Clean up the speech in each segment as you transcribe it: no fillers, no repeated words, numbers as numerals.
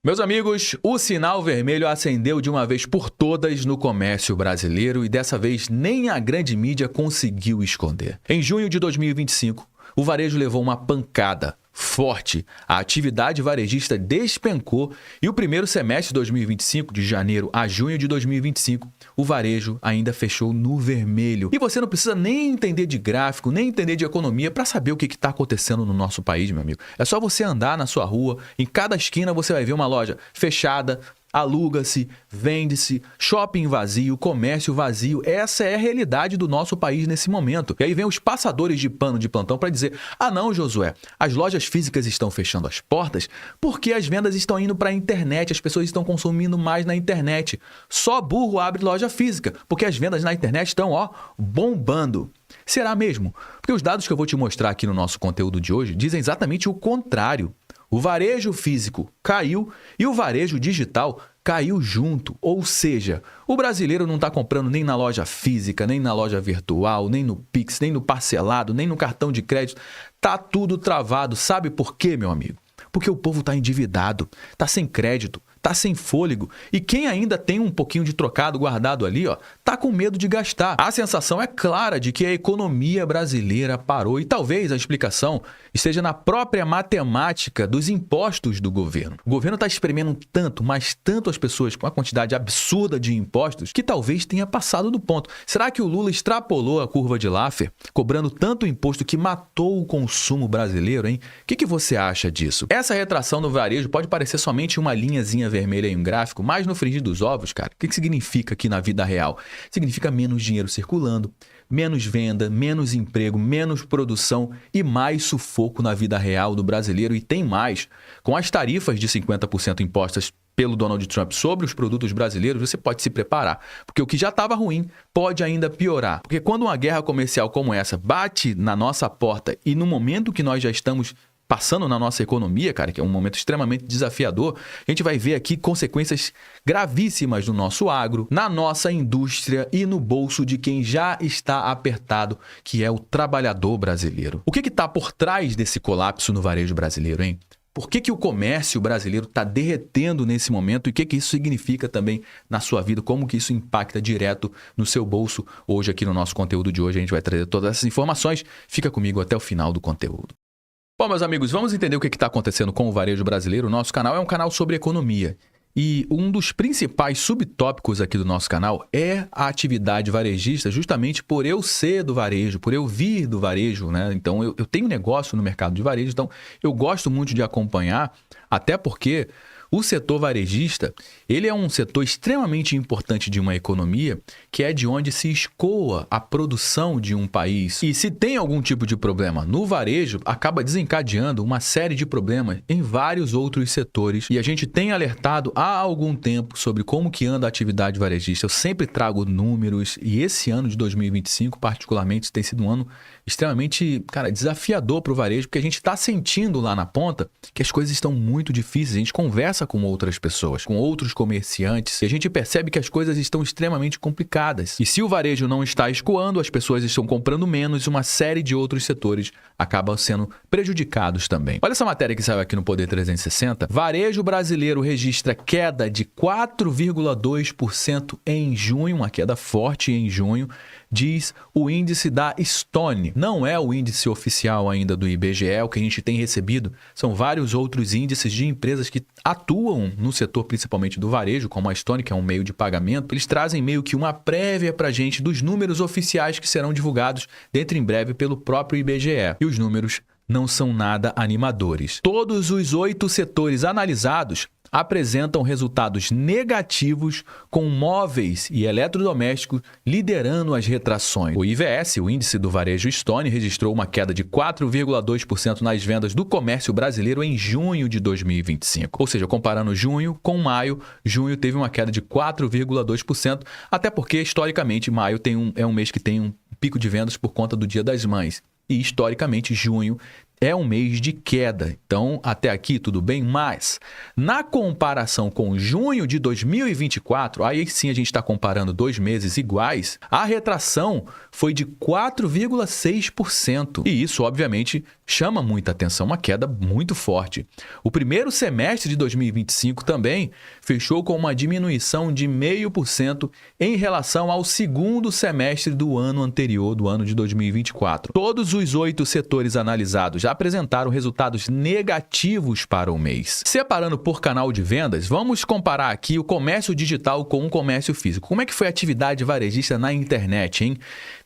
Meus amigos, o sinal vermelho acendeu de uma vez por todas no comércio brasileiro e dessa vez nem a grande mídia conseguiu esconder. Em junho de 2025, o varejo levou uma pancada forte, a atividade varejista despencou e o primeiro semestre de 2025, de janeiro a junho de 2025, o varejo ainda fechou no vermelho. E você não precisa nem entender de gráfico, nem entender de economia para saber o que está acontecendo no nosso país, meu amigo. É só você andar na sua rua, em cada esquina você vai ver uma loja fechada, aluga-se, vende-se, shopping vazio, comércio vazio. Essa é a realidade do nosso país nesse momento. E aí vem os passadores de pano de plantão para dizer: ah não, Josué, as lojas físicas estão fechando as portas porque as vendas estão indo para a internet, as pessoas estão consumindo mais na internet. Só burro abre loja física, porque as vendas na internet estão, bombando. Será mesmo? Porque os dados que eu vou te mostrar aqui no nosso conteúdo de hoje dizem exatamente o contrário. O varejo físico caiu e o varejo digital caiu junto. Ou seja, o brasileiro não está comprando nem na loja física, nem na loja virtual, nem no Pix, nem no parcelado, nem no cartão de crédito. Tá tudo travado. Sabe por quê, meu amigo? Porque o povo está endividado, está sem crédito, está sem fôlego. E quem ainda tem um pouquinho de trocado guardado ali, tá com medo de gastar. A sensação é clara de que a economia brasileira parou e talvez a explicação esteja na própria matemática dos impostos do governo. O governo está espremendo tanto, mas tanto as pessoas com a quantidade absurda de impostos que talvez tenha passado do ponto. Será que o Lula extrapolou a curva de Laffer, cobrando tanto imposto que matou o consumo brasileiro, hein? O que você acha disso? Essa retração no varejo pode parecer somente uma linhazinha vermelha em um gráfico, mas no frigir dos ovos, cara, o que significa aqui na vida real? Significa menos dinheiro circulando, menos venda, menos emprego, menos produção e mais sufoco na vida real do brasileiro. E tem mais. Com as tarifas de 50% impostas pelo Donald Trump sobre os produtos brasileiros, você pode se preparar. Porque o que já estava ruim pode ainda piorar. Porque quando uma guerra comercial como essa bate na nossa porta e no momento que nós já estamos passando na nossa economia, cara, que é um momento extremamente desafiador, a gente vai ver aqui consequências gravíssimas no nosso agro, na nossa indústria e no bolso de quem já está apertado, que é o trabalhador brasileiro. O que está por trás desse colapso no varejo brasileiro, hein? Por que o comércio brasileiro está derretendo nesse momento e o que isso significa também na sua vida? Como que isso impacta direto no seu bolso? Hoje aqui no nosso conteúdo de hoje a gente vai trazer todas essas informações. Fica comigo até o final do conteúdo. Bom, meus amigos, vamos entender o que está acontecendo com o varejo brasileiro. O nosso canal é um canal sobre economia. E um dos principais subtópicos aqui do nosso canal é a atividade varejista, justamente por eu ser do varejo, por eu vir do varejo, né? Então, eu tenho negócio no mercado de varejo, então eu gosto muito de acompanhar, até porque o setor varejista, ele é um setor extremamente importante de uma economia, que é de onde se escoa a produção de um país. E se tem algum tipo de problema no varejo, acaba desencadeando uma série de problemas em vários outros setores. E a gente tem alertado há algum tempo sobre como que anda a atividade varejista. Eu sempre trago números e esse ano de 2025, particularmente, tem sido um ano extremamente, desafiador para o varejo, porque a gente está sentindo lá na ponta que as coisas estão muito difíceis. A gente conversa com outras pessoas, com outros comerciantes, e a gente percebe que as coisas estão extremamente complicadas. E se o varejo não está escoando, as pessoas estão comprando menos, uma série de outros setores acabam sendo prejudicados também. Olha essa matéria que saiu aqui no Poder 360. Varejo brasileiro registra queda de 4,2% em junho, uma queda forte em junho, diz o índice da Stone. Não é o índice oficial ainda do IBGE, o que a gente tem recebido são vários outros índices de empresas que atuam no setor principalmente do varejo, como a Stone, que é um meio de pagamento. Eles trazem meio que uma prévia para a gente dos números oficiais que serão divulgados dentro em breve pelo próprio IBGE. E os números não são nada animadores. Todos os 8 setores analisados apresentam resultados negativos, com móveis e eletrodomésticos liderando as retrações. O IVS, o índice do varejo Stone, registrou uma queda de 4,2% nas vendas do comércio brasileiro em junho de 2025. Ou seja, comparando junho com maio, junho teve uma queda de 4,2%, até porque, historicamente, maio é um mês que tem um pico de vendas por conta do Dia das Mães. E, historicamente, junho é um mês de queda. Então, até aqui tudo bem, mas na comparação com junho de 2024, aí sim a gente está comparando 2 meses iguais, a retração foi de 4,6%. E isso, obviamente, chama muita atenção, uma queda muito forte. O primeiro semestre de 2025 também fechou com uma diminuição de 0,5% em relação ao segundo semestre do ano anterior, do ano de 2024. Todos os 8 setores analisados já apresentaram resultados negativos para o mês. Separando por canal de vendas, vamos comparar aqui o comércio digital com o comércio físico. Como é que foi a atividade varejista na internet, hein?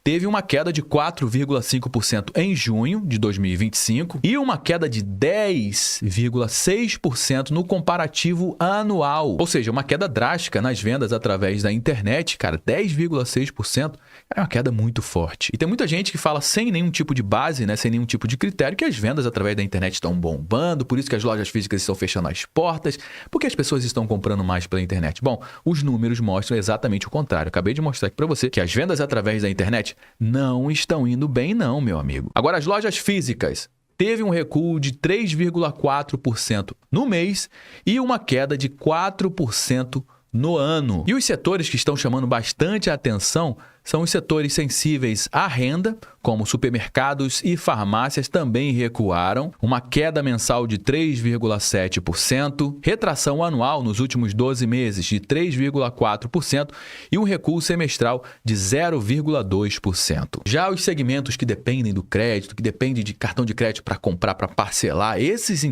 Teve uma queda de 4,5% em junho de 2025 e uma queda de 10,6% no comparativo anual. Ou seja, uma queda drástica nas vendas através da internet, cara, 10,6% é uma queda muito forte. E tem muita gente que fala sem nenhum tipo de base, né, sem nenhum tipo de critério, que as vendas através da internet estão bombando, por isso que as lojas físicas estão fechando as portas, porque as pessoas estão comprando mais pela internet. Bom, os números mostram exatamente o contrário. Acabei de mostrar aqui para você que as vendas através da internet não estão indo bem não, meu amigo. Agora, as lojas físicas teve um recuo de 3,4% no mês e uma queda de 4% no ano. E os setores que estão chamando bastante a atenção são os setores sensíveis à renda, como supermercados e farmácias também recuaram, uma queda mensal de 3,7%, retração anual nos últimos 12 meses de 3,4% e um recuo semestral de 0,2%. Já os segmentos que dependem do crédito, que dependem de cartão de crédito para comprar, para parcelar, esses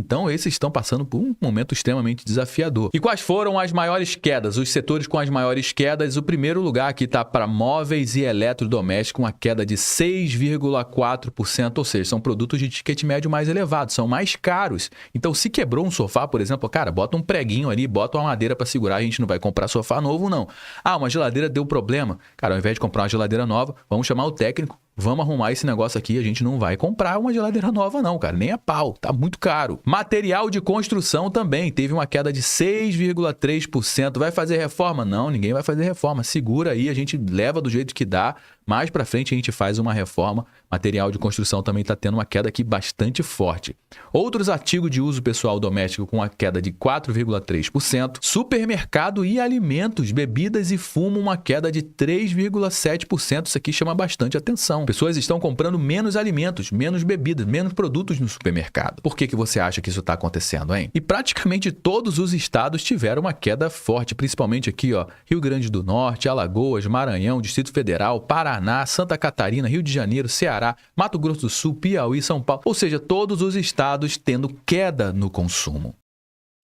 estão passando por um momento extremamente desafiador. E quais foram as maiores quedas? Os setores com as maiores quedas, o primeiro lugar aqui está para móveis e eletrodomésticos, uma queda de 6,4%, ou seja, são produtos de ticket médio mais elevado, são mais caros. Então, se quebrou um sofá, por exemplo, cara, bota um preguinho ali, bota uma madeira para segurar, a gente não vai comprar sofá novo, não. Ah, uma geladeira deu problema. Cara, ao invés de comprar uma geladeira nova, vamos chamar o técnico, vamos arrumar esse negócio aqui, a gente não vai comprar uma geladeira nova não, cara, nem a pau, tá muito caro. Material de construção também teve uma queda de 6,3%. Vai fazer reforma? Não, ninguém vai fazer reforma. Segura aí, a gente leva do jeito que dá. Mais para frente a gente faz uma reforma. Material de construção também está tendo uma queda aqui bastante forte. Outros artigos de uso pessoal doméstico com uma queda de 4,3%. Supermercado e alimentos, bebidas e fumo, uma queda de 3,7%. Isso aqui chama bastante atenção. Pessoas estão comprando menos alimentos, menos bebidas, menos produtos no supermercado. Por que você acha que isso está acontecendo, hein? E praticamente todos os estados tiveram uma queda forte, principalmente aqui, ó, Rio Grande do Norte, Alagoas, Maranhão, Distrito Federal, Paraná, Santa Catarina, Rio de Janeiro, Ceará, Mato Grosso do Sul, Piauí, São Paulo, ou seja, todos os estados tendo queda no consumo.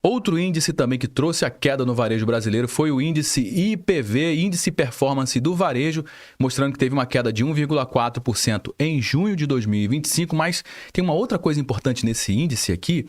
Outro índice também que trouxe a queda no varejo brasileiro foi o índice IPV, Índice Performance do Varejo, mostrando que teve uma queda de 1,4% em junho de 2025, mas tem uma outra coisa importante nesse índice aqui,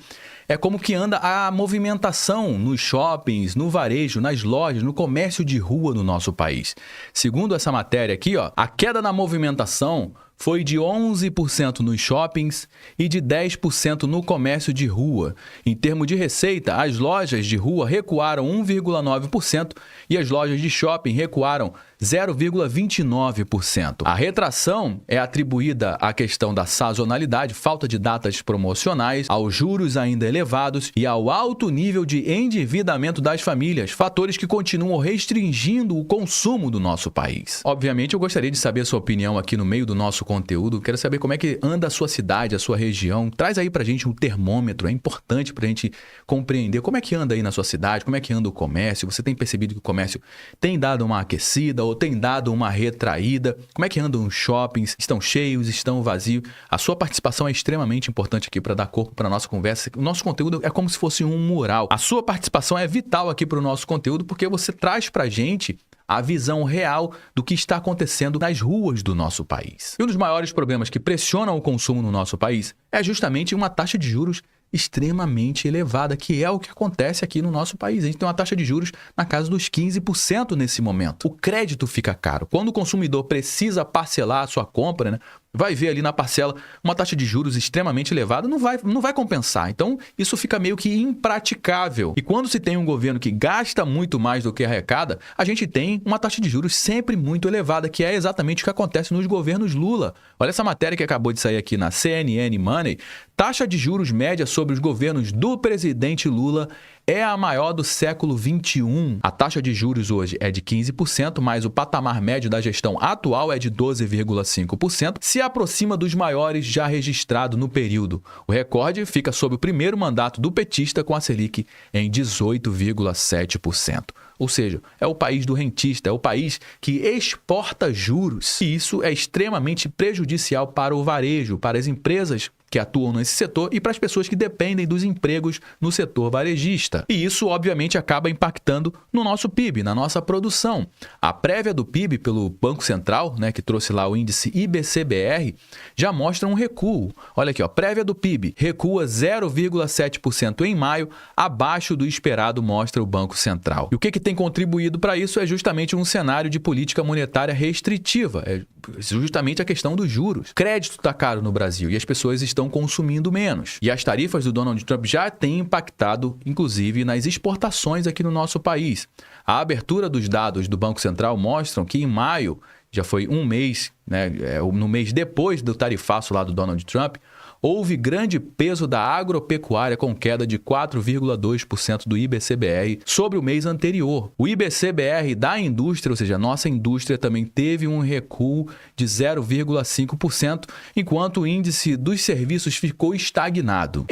é como que anda a movimentação nos shoppings, no varejo, nas lojas, no comércio de rua no nosso país. Segundo essa matéria aqui, ó, a queda na movimentação foi de 11% nos shoppings e de 10% no comércio de rua. Em termos de receita, as lojas de rua recuaram 1,9% e as lojas de shopping recuaram 0,29%. A retração é atribuída à questão da sazonalidade, falta de datas promocionais, aos juros ainda elevados e ao alto nível de endividamento das famílias, fatores que continuam restringindo o consumo do nosso país. Obviamente, eu gostaria de saber a sua opinião aqui no meio do nosso conteúdo. Quero saber como é que anda a sua cidade, a sua região. Traz aí pra gente um termômetro, é importante pra gente compreender como é que anda aí na sua cidade, como é que anda o comércio. Você tem percebido que o comércio tem dado uma aquecida ou tem dado uma retraída? Como é que andam os shoppings? Estão cheios? Estão vazios? A sua participação é extremamente importante aqui para dar corpo para a nossa conversa. O nosso conteúdo é como se fosse um mural. A sua participação é vital aqui para o nosso conteúdo porque você traz para a gente a visão real do que está acontecendo nas ruas do nosso país. E um dos maiores problemas que pressionam o consumo no nosso país é justamente uma taxa de juros extremamente elevada, que é o que acontece aqui no nosso país. A gente tem uma taxa de juros na casa dos 15% nesse momento. O crédito fica caro. Quando o consumidor precisa parcelar a sua compra, né, vai ver ali na parcela uma taxa de juros extremamente elevada, não vai compensar. Então, isso fica meio que impraticável. E quando se tem um governo que gasta muito mais do que arrecada, a gente tem uma taxa de juros sempre muito elevada, que é exatamente o que acontece nos governos Lula. Olha essa matéria que acabou de sair aqui na CNN Money. Taxa de juros média sobre os governos do presidente Lula é a maior do século XXI. A taxa de juros hoje é de 15%, mas o patamar médio da gestão atual é de 12,5%, se aproxima dos maiores já registrados no período. O recorde fica sob o primeiro mandato do petista, com a Selic em 18,7%. Ou seja, é o país do rentista, é o país que exporta juros. E isso é extremamente prejudicial para o varejo, para as empresas que atuam nesse setor e para as pessoas que dependem dos empregos no setor varejista. E isso, obviamente, acaba impactando no nosso PIB, na nossa produção. A prévia do PIB pelo Banco Central, né, que trouxe lá o índice IBCBR, já mostra um recuo. Olha aqui, ó, prévia do PIB recua 0,7% em maio, abaixo do esperado, mostra o Banco Central. E o que tem contribuído para isso é justamente um cenário de política monetária restritiva, é justamente a questão dos juros. Crédito está caro no Brasil e as pessoas estão consumindo menos. E as tarifas do Donald Trump já têm impactado, inclusive, nas exportações aqui no nosso país. A abertura dos dados do Banco Central mostram que em maio, já foi um mês, né, no mês depois do tarifaço lá do Donald Trump, houve grande peso da agropecuária com queda de 4,2% do IBCBR sobre o mês anterior. O IBCBR da indústria, ou seja, a nossa indústria, também teve um recuo de 0,5%, enquanto o índice dos serviços ficou estagnado.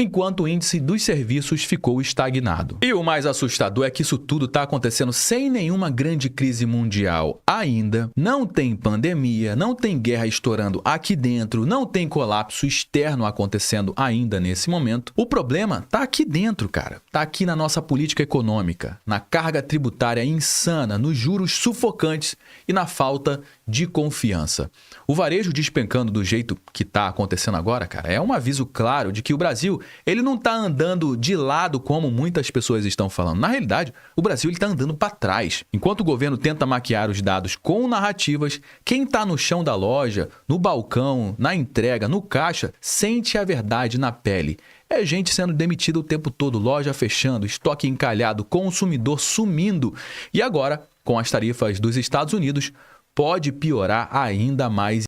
E o mais assustador é que isso tudo está acontecendo sem nenhuma grande crise mundial ainda, não tem pandemia, não tem guerra estourando aqui dentro, não tem colapso externo acontecendo ainda nesse momento. O problema tá aqui dentro, cara. Tá aqui na nossa política econômica, na carga tributária insana, nos juros sufocantes e na falta de confiança. O varejo despencando do jeito que tá acontecendo agora, cara, é um aviso claro de que o Brasil, ele não tá andando de lado como muitas pessoas estão falando. Na realidade, o Brasil ele tá andando para trás. Enquanto o governo tenta maquiar os dados com narrativas, quem tá no chão da loja, no balcão, na entrega, no caixa, sente a verdade na pele. É gente sendo demitida o tempo todo, loja fechando, estoque encalhado, consumidor sumindo. E agora, com as tarifas dos Estados Unidos, pode piorar ainda mais.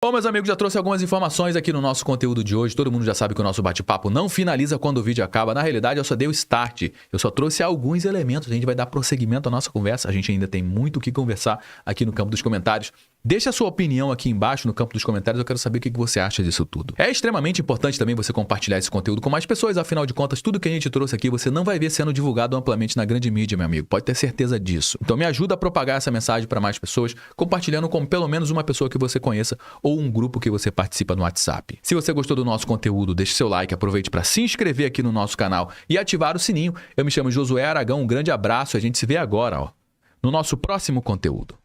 Bom, meus amigos, já trouxe algumas informações aqui no nosso conteúdo de hoje. Todo mundo já sabe que o nosso bate-papo não finaliza quando o vídeo acaba. Na realidade, eu só dei o start. Eu só trouxe alguns elementos. A gente vai dar prosseguimento à nossa conversa. A gente ainda tem muito o que conversar aqui no campo dos comentários. Deixe a sua opinião aqui embaixo no campo dos comentários. Eu quero saber o que você acha disso tudo. É extremamente importante também você compartilhar esse conteúdo com mais pessoas. Afinal de contas, tudo que a gente trouxe aqui você não vai ver sendo divulgado amplamente na grande mídia, meu amigo. Pode ter certeza disso. Então me ajuda a propagar essa mensagem para mais pessoas, compartilhando com pelo menos uma pessoa que você conheça ou um grupo que você participa no WhatsApp. Se você gostou do nosso conteúdo, deixe seu like, aproveite para se inscrever aqui no nosso canal e ativar o sininho. Eu me chamo Josué Aragão, um grande abraço. A gente se vê agora, no nosso próximo conteúdo.